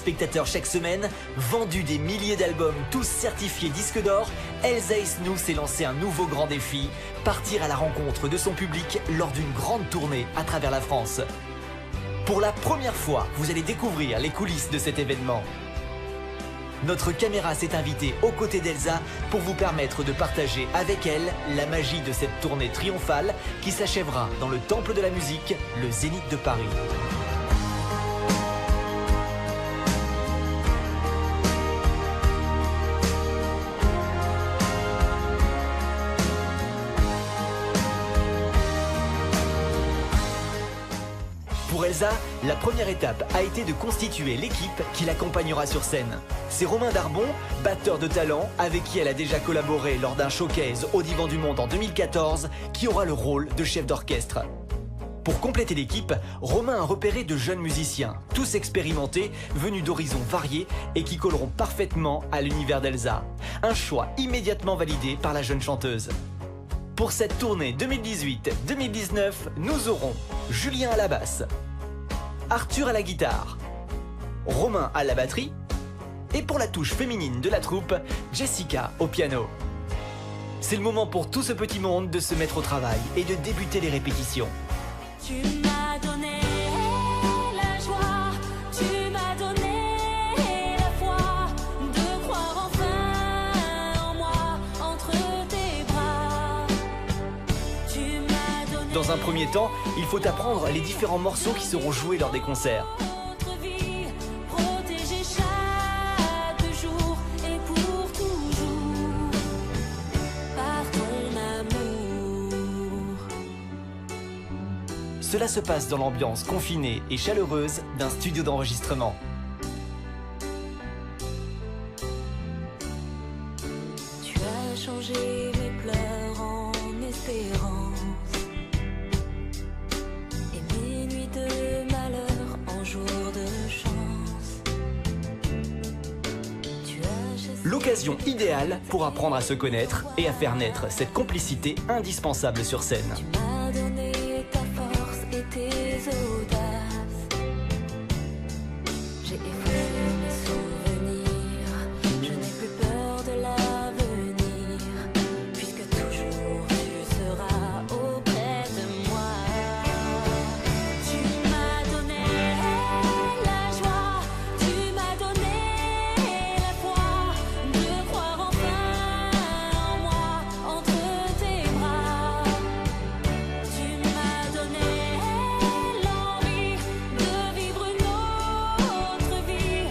spectateurs chaque semaine, vendu des milliers d'albums, tous certifiés disques d'or, Elsa Isnou s'est lancé un nouveau grand défi, partir à la rencontre de son public lors d'une grande tournée à travers la France. Pour la première fois, vous allez découvrir les coulisses de cet événement. Notre caméra s'est invitée aux côtés d'Elsa pour vous permettre de partager avec elle la magie de cette tournée triomphale qui s'achèvera dans le Temple de la musique, le Zénith de Paris. Pour Elsa, la première étape a été de constituer l'équipe qui l'accompagnera sur scène. C'est Romain Darbon, batteur de talent, avec qui elle a déjà collaboré lors d'un showcase au Divan du Monde en 2014, qui aura le rôle de chef d'orchestre. Pour compléter l'équipe, Romain a repéré de jeunes musiciens, tous expérimentés, venus d'horizons variés et qui colleront parfaitement à l'univers d'Elsa. Un choix immédiatement validé par la jeune chanteuse. Pour cette tournée 2018-2019, nous aurons Julien à la basse, Arthur à la guitare, Romain à la batterie et pour la touche féminine de la troupe, Jessica au piano. C'est le moment pour tout ce petit monde de se mettre au travail et de débuter les répétitions. Tu m'as donné la joie, tu m'as donné la foi de croire enfin en moi entre tes bras. Tu m'as donné Dans un premier temps, il faut apprendre les différents morceaux qui seront joués lors des concerts. notre vie, protéger chaque jour et pour toujours par ton amour. Cela se passe dans l'ambiance confinée et chaleureuse d'un studio d'enregistrement. Tu as changé mes pleurs en espérance et mes nuits de malheur en jours de chance. Tu as chassé L'occasion idéale pour apprendre à se connaître et à faire naître cette complicité indispensable sur scène. Tu m'as donné ta force et tes audaces. J'ai effacé mes souvenirs. Je n'ai plus peur de l'avenir, puisque toujours tu seras auprès de moi. Tu m'as donné la joie, tu m'as donné la foi de croire enfin en moi entre tes bras. Tu m'as donné l'envie de vivre une autre vie,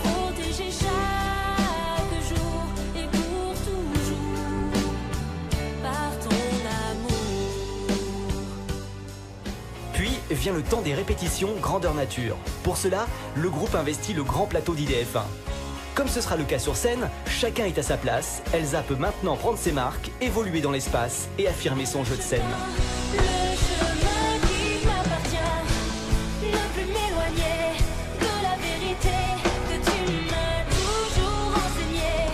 protéger chaque jour et pour toujours par ton amour. Puis vient le temps des répétitions grandeur nature. Pour cela, le groupe investit le grand plateau d'IDF1. Comme ce sera le cas sur scène, chacun est à sa place. Elsa peut maintenant prendre ses marques, évoluer dans l'espace et affirmer son jeu de scène. Le chemin qui m'appartient, ne plus m'éloigner de la vérité que tu m'as toujours enseignée.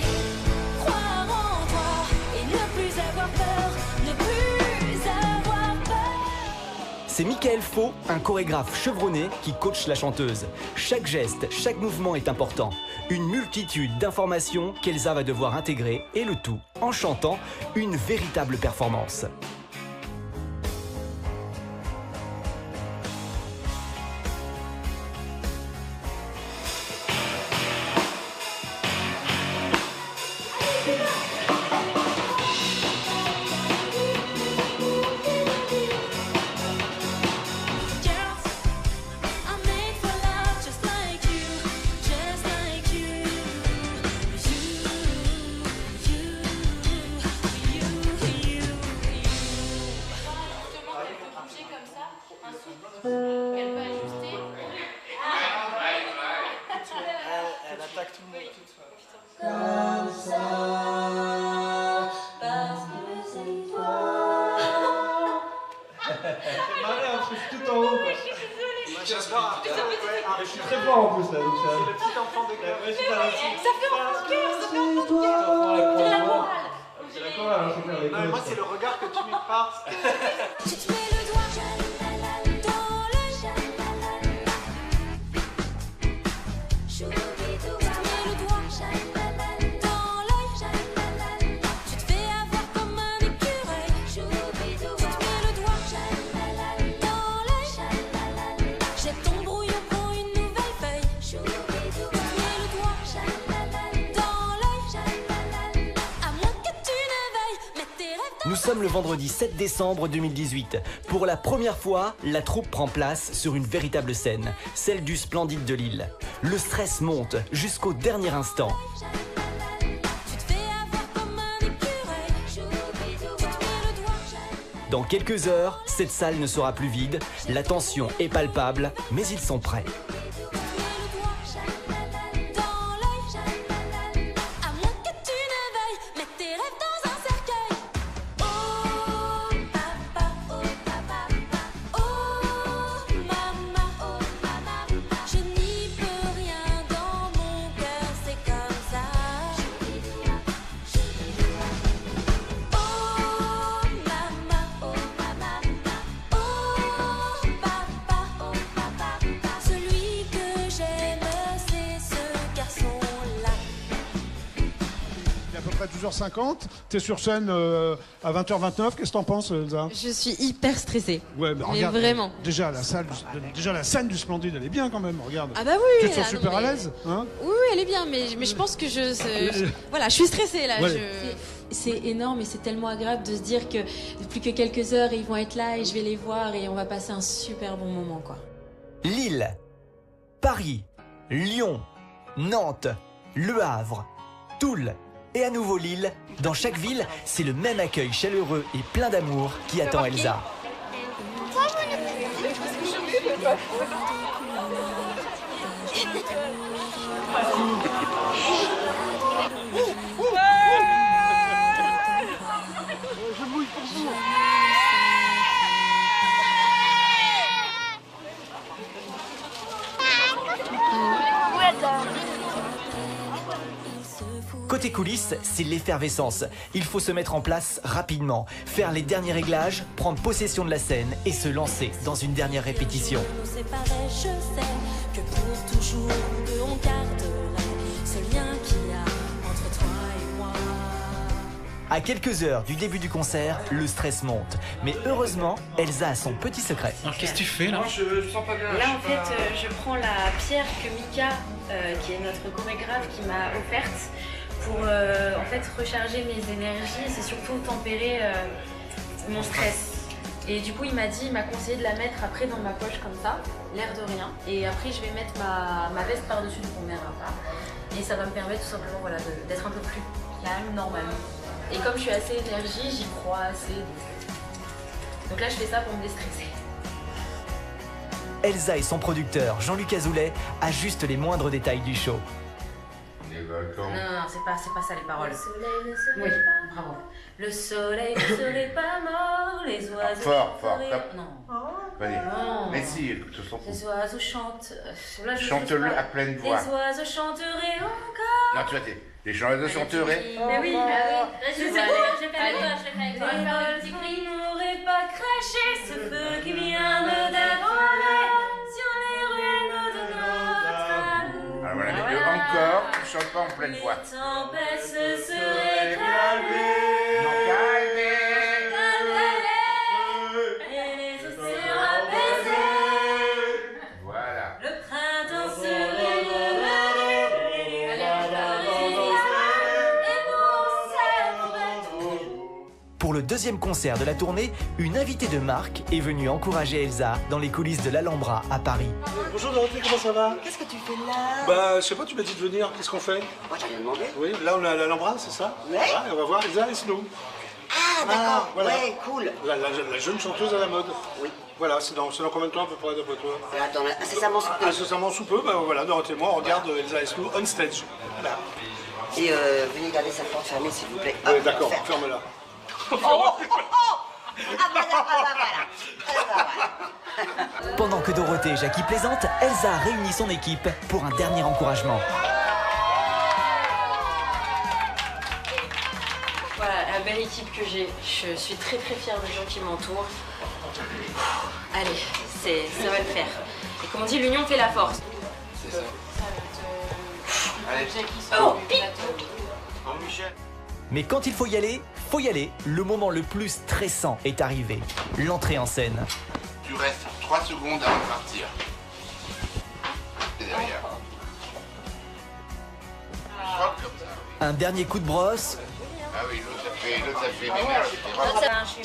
Croire en toi et ne plus avoir peur, ne plus avoir peur. C'est Michael Faux, un chorégraphe chevronné qui coach la chanteuse. Chaque geste, chaque mouvement est important. Une multitude d'informations qu'Elsa va devoir intégrer et le tout en chantant une véritable performance. Girls, I'm made for love just like you, just like you. Bouger comme ça, un souffle qu'elle peut ajuster. Elle attaque tout le monde toute seule. Comme ça, parce que c'est toi. C'est malin, je suis tout en haut. Quoi. Moi j'adore. Je suis très fort en plus là. Donc c'est le petit enfant de cœur. Ça fait mon cœur, ça fait mon cœur. C'est la morale. C'est la chorale, hein, c'est clair. Non, moi c'est le regard que tu me parles. Tu te mets le doigt dans le sommes le vendredi 7 décembre 2018. Pour la première fois, la troupe prend place sur une véritable scène, celle du Splendide de Lille. Le stress monte jusqu'au dernier instant. Tu te fais avoir comme un écureuil. Tu te mets le doigt. Dans quelques heures, cette salle ne sera plus vide, la tension est palpable, mais ils sont prêts. Dans l'œil, à moins que tu ne veuilles mettre tes rêves dans un cercueil. Oh papa, oh papa, oh maman, je n'y peux rien dans mon cœur, c'est comme ça. Oh maman, oh papa, celui que j'aime, c'est ce garçon-là. Il est à peu près 12h50. T'es sur scène à 20h29. Qu'est-ce que t'en penses, Elsa? Je suis hyper stressée. Ouais, Mais regarde, vraiment. Déjà, la scène du Splendide, elle est bien quand même. Regarde. Ah bah oui. Tu te sens là, non, super à mais- l'aise, hein? Oui, elle est bien, mais je pense que voilà, je suis stressée là. Ouais. C'est énorme et c'est tellement agréable de se dire que plus que quelques heures, ils vont être là et je vais les voir et on va passer un super bon moment, quoi. Lille, Paris, Lyon, Nantes, Le Havre, Toul et à nouveau Lille. Dans chaque ville, c'est le même accueil chaleureux et plein d'amour qui attend Elsa. Côté coulisses, c'est l'effervescence. Il faut se mettre en place rapidement, faire les derniers réglages, prendre possession de la scène et se lancer dans une dernière répétition. Nous séparer, je sais que pour toujours, on garderait ce lien qu'il y a entre toi et moi. À quelques heures du début du concert, le stress monte. Mais heureusement, Elsa a son petit secret. Alors qu'est-ce que tu fais là? Je sens pas bien. Là, en fait, je prends la pierre que Mika, qui est notre chorégraphe, qui m'a offerte pour en fait recharger mes énergies et c'est surtout tempérer mon stress. Et du coup, il m'a conseillé de la mettre après dans ma poche comme ça, l'air de rien. Et après, je vais mettre ma veste par-dessus de mon air. Et ça va me permettre tout simplement voilà, d'être un peu plus calme, normalement. Et comme je suis assez énergie, j'y crois assez. Donc là, je fais ça pour me déstresser. Elsa et son producteur, Jean-Luc Azoulay, ajustent les moindres détails du show. Non, c'est pas ça les paroles. Le soleil ne serait Oui, pas bravo. Le soleil ne serait pas mort, les oiseaux Fort, chanteraient- top. Non. Vas-y. Non. Mais si, écoute, ce sont fous. Les oiseaux chantent. Là, je Chante-le sais pas. à pleine voix. Les oiseaux chanteraient encore. Non, tu vois, les oiseaux chanteraient. Mais oui, Je je sais sais pas, je l'ai fait avec toi, je l'ai fait avec toi. Les n'auraient pas craché ce feu qui vient de dévoiler sur les ruines de notre amour. Alors voilà, mais encore, tu chantes pas en pleine voix. Les tempêtes se seraient calmées. Non, calmez. Et les océans apaisés. Voilà. Le printemps serait revenu. Et mon cerveau Pour le deuxième concert de la tournée, une invitée de marque est venue encourager Elsa dans les coulisses de l'Alhambra à Paris. Bonjour Dorothée, comment ça va? Qu'est-ce que tu fais là? Bah, je sais pas, tu m'as dit de venir, qu'est-ce qu'on fait? Moi, j'ai rien demandé. Oui, là on est à l'Alhambra, c'est ça? Ouais. Et on va voir Elsa et Snow. Ah, d'accord. voilà. Ouais, cool. La jeune chanteuse à la mode. Oui. Voilà, c'est dans combien de temps à peu près d'après toi? Attends, là, incessamment sous peu. Incessamment sous peu, bah voilà, Dorothée et moi, on regarde Elsa et Snow on stage. Voilà. Et venez garder sa porte fermée, s'il vous plaît. Oui, Hop, d'accord, ferme. ferme-la. Ah, bah, voilà. Pendant que Dorothée et Jackie plaisantent, Elsa réunit son équipe pour un dernier encouragement. Voilà, la belle équipe que j'ai. Je suis très très fière des gens qui m'entourent. Allez, ça va le faire. Et comme on dit, l'union fait la force. C'est ça. Allez. Oh, pique. Mais quand il faut y aller, le moment le plus stressant est arrivé. L'entrée en scène. Tu restes 3 secondes avant de partir. Et derrière. Frotte comme ça. Un dernier coup de brosse, Ah oui, l'autre. Et l'autre, ça fait des mères,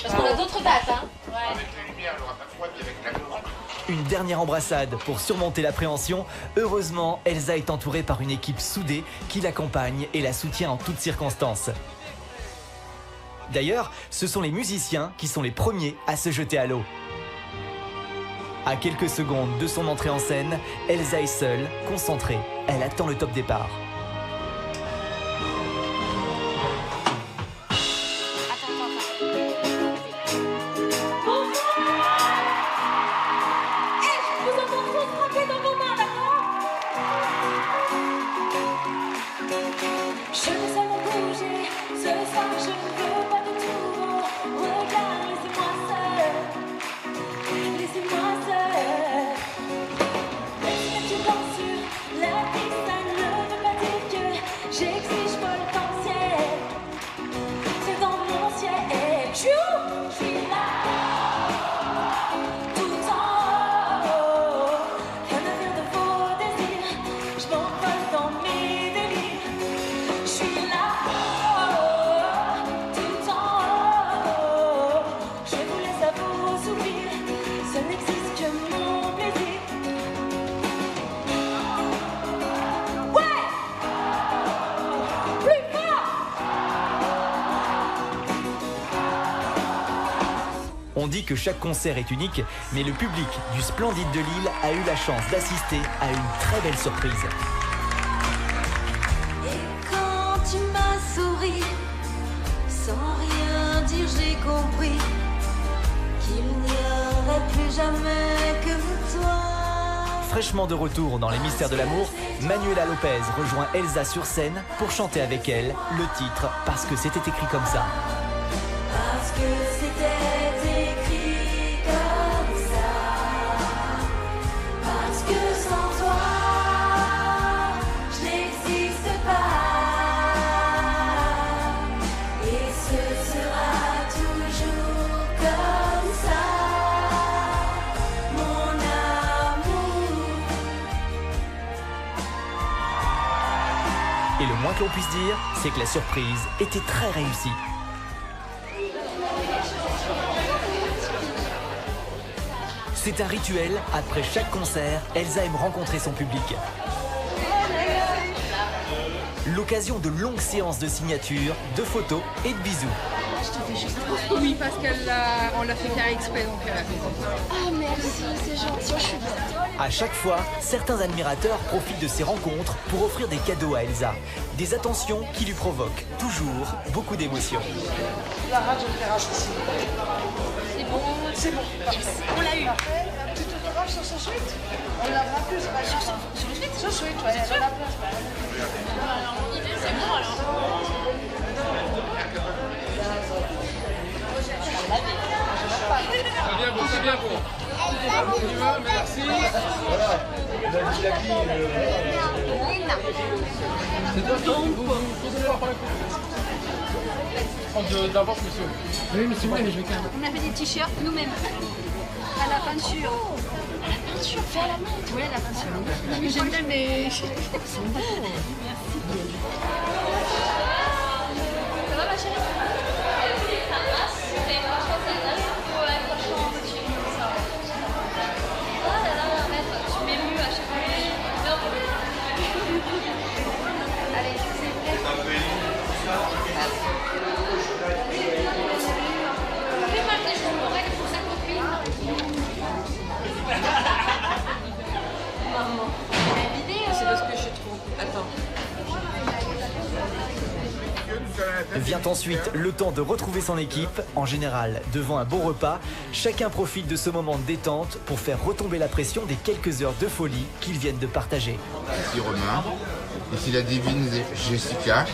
Parce qu'on a d'autres dates, hein. avec les lumières, elle aura pas froid, puis avec la cour. Une dernière embrassade pour surmonter l'appréhension. Heureusement, Elsa est entourée par une équipe soudée qui l'accompagne et la soutient en toutes circonstances. D'ailleurs, ce sont les musiciens qui sont les premiers à se jeter à l'eau. À quelques secondes de son entrée en scène, Elsa est seule, concentrée. Elle attend le top départ. Je veux seulement bouger, ce soir je ne veux pas de tour. Regarde, laissez-moi seul, laissez-moi seul. Même si tu danses sur la piste, ça ne veut pas dire que j'exige potentiel. C'est dans mon ciel, je suis où? Je suis là, tout en haut. Rien ne vient de vos désirs, je m'envole dans mes délires. Je suis là, tout en haut. Je vous laisse à vos soupirs. Ce n'existe que mon plaisir. Ouais, plus fort. On dit que chaque concert est unique, mais le public du Splendide de Lille a eu la chance d'assister à une très belle surprise. Et quand tu m'as souri, sans rien dire, j'ai compris qu'il n'y aurait plus jamais que toi. Fraîchement de retour dans les mystères de l'amour, Manuela Lopez rejoint Elsa sur scène pour chanter avec elle le titre « Parce que c'était écrit comme ça ». Parce que c'était écrit comme ça. Parce que sans toi, je n'existe pas. Et ce sera toujours comme ça, mon amour. Et le moins que l'on puisse dire, c'est que la surprise était très réussie. C'est un rituel, après chaque concert, Elsa aime rencontrer son public. L'occasion de longues séances de signatures, de photos et de bisous. Oui, parce qu'on l'a fait faire exprès, donc... Oh merci, c'est gentil, je suis bien. À chaque fois, certains admirateurs profitent de ces rencontres pour offrir des cadeaux à Elsa. Des attentions qui lui provoquent toujours beaucoup d'émotions. La rage, je vais racheter. C'est bon. C'est bon. On l'a eu. Tu te déranges sur ce suite? On l'a pas plus. Sur le suite? Sur le suite, ouais. Sur la place. C'est bon alors. C'est bien bon. Merci. Voilà. Il a dit C'est toi qui prendre d'avance, monsieur. Oui, monsieur, mais je vais quand même. On a fait des t-shirts nous-mêmes. À la peinture. À la peinture, fait à la main. Oui, à la peinture. J'aime bien les... Merci. Ça va ma chérie? Ça passe. Franchement ça passe. Ouais, franchement tu ça. Oh là là, arrête, tu m'émues à chaque fois. Allez, s'il vous plaît. Fais-moi des choses pour elle, pour sa copine. Maman. La vidéo. C'est parce que je trouve. Attends. Vient ensuite le temps de retrouver son équipe. En général, devant un bon repas, chacun profite de ce moment de détente pour faire retomber la pression des quelques heures de folie qu'ils viennent de partager. Ici Romain, ici la divine Jessica.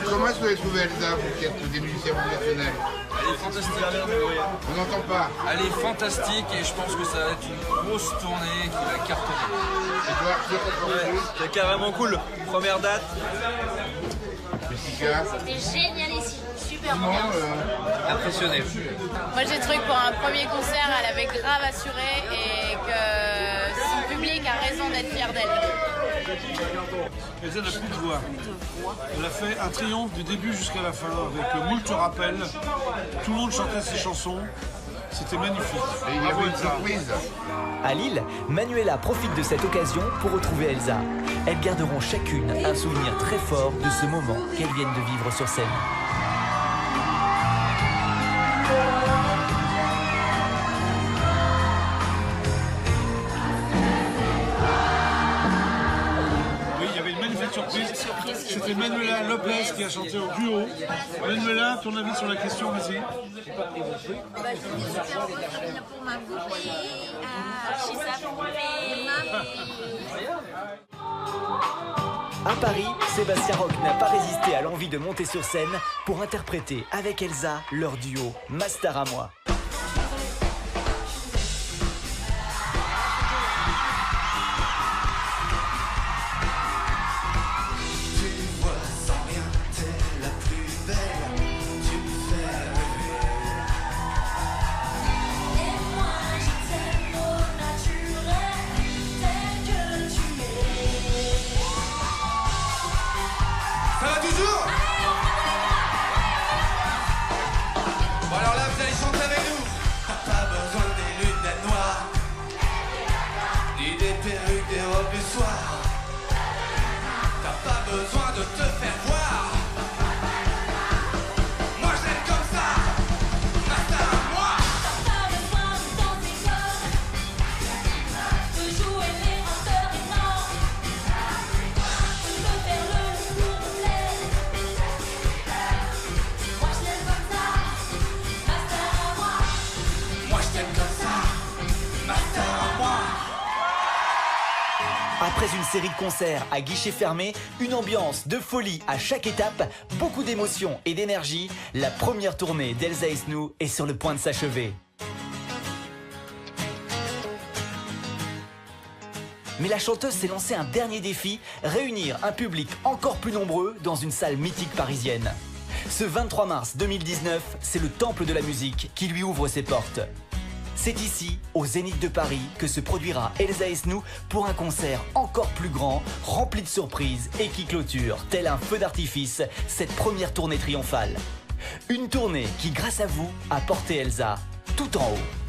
Comment est-ce que vous avez trouvé Elsa, vous qui êtes des musiciens professionnels? Elle est fantastique. On n'entend pas. Elle est fantastique et je pense que ça va être une grosse tournée qui va cartonner. Et toi, C'est carrément cool. Première date. Jessica. C'était génialissime, super bien. Impressionné. Moi j'ai trouvé que pour un premier concert, elle avait grave assuré et que son public a raison d'être fier d'elle. Elsa n'a plus de voix. Elle a fait un triomphe du début jusqu'à la fin avec moult rappels. Tout le monde chantait ses chansons. C'était magnifique. Et il y avait une surprise. À Lille, Manuela profite de cette occasion pour retrouver Elsa. Elles garderont chacune un souvenir très fort de ce moment qu'elles viennent de vivre sur scène. Oui, il y avait une magnifique surprise. C'était Manuela Lopez qui a chanté au duo. Manuela, ton avis sur la question, vas-y. À Paris, Sébastien Roch n'a pas résisté à l'envie de monter sur scène pour interpréter avec Elsa leur duo Ma star à moi. Bon alors là vous allez chanter avec nous. Pas besoin des lunettes noires, ni des perruques, des robes du soir. T'as pas besoin de te faire voir. Moi je l'aime comme ça, ma star à moi. T'as pas besoin de danser comme, de jouer les renteurs et non, de faire le tour de plaie. Moi je l'aime comme ça, ma star à moi. Moi je t'aime comme ça, ma star à moi. Après une série de concerts à guichet fermé, une ambiance de folie à chaque étape, beaucoup d'émotions et d'énergie, la première tournée d'Elsa Esnou est sur le point de s'achever. Mais la chanteuse s'est lancée un dernier défi, réunir un public encore plus nombreux dans une salle mythique parisienne. Ce 23 mars 2019, c'est le Temple de la musique qui lui ouvre ses portes. C'est ici, au Zénith de Paris, que se produira Elsa Esnou pour un concert encore plus grand, rempli de surprises et qui clôture, tel un feu d'artifice, cette première tournée triomphale. Une tournée qui, grâce à vous, a porté Elsa tout en haut.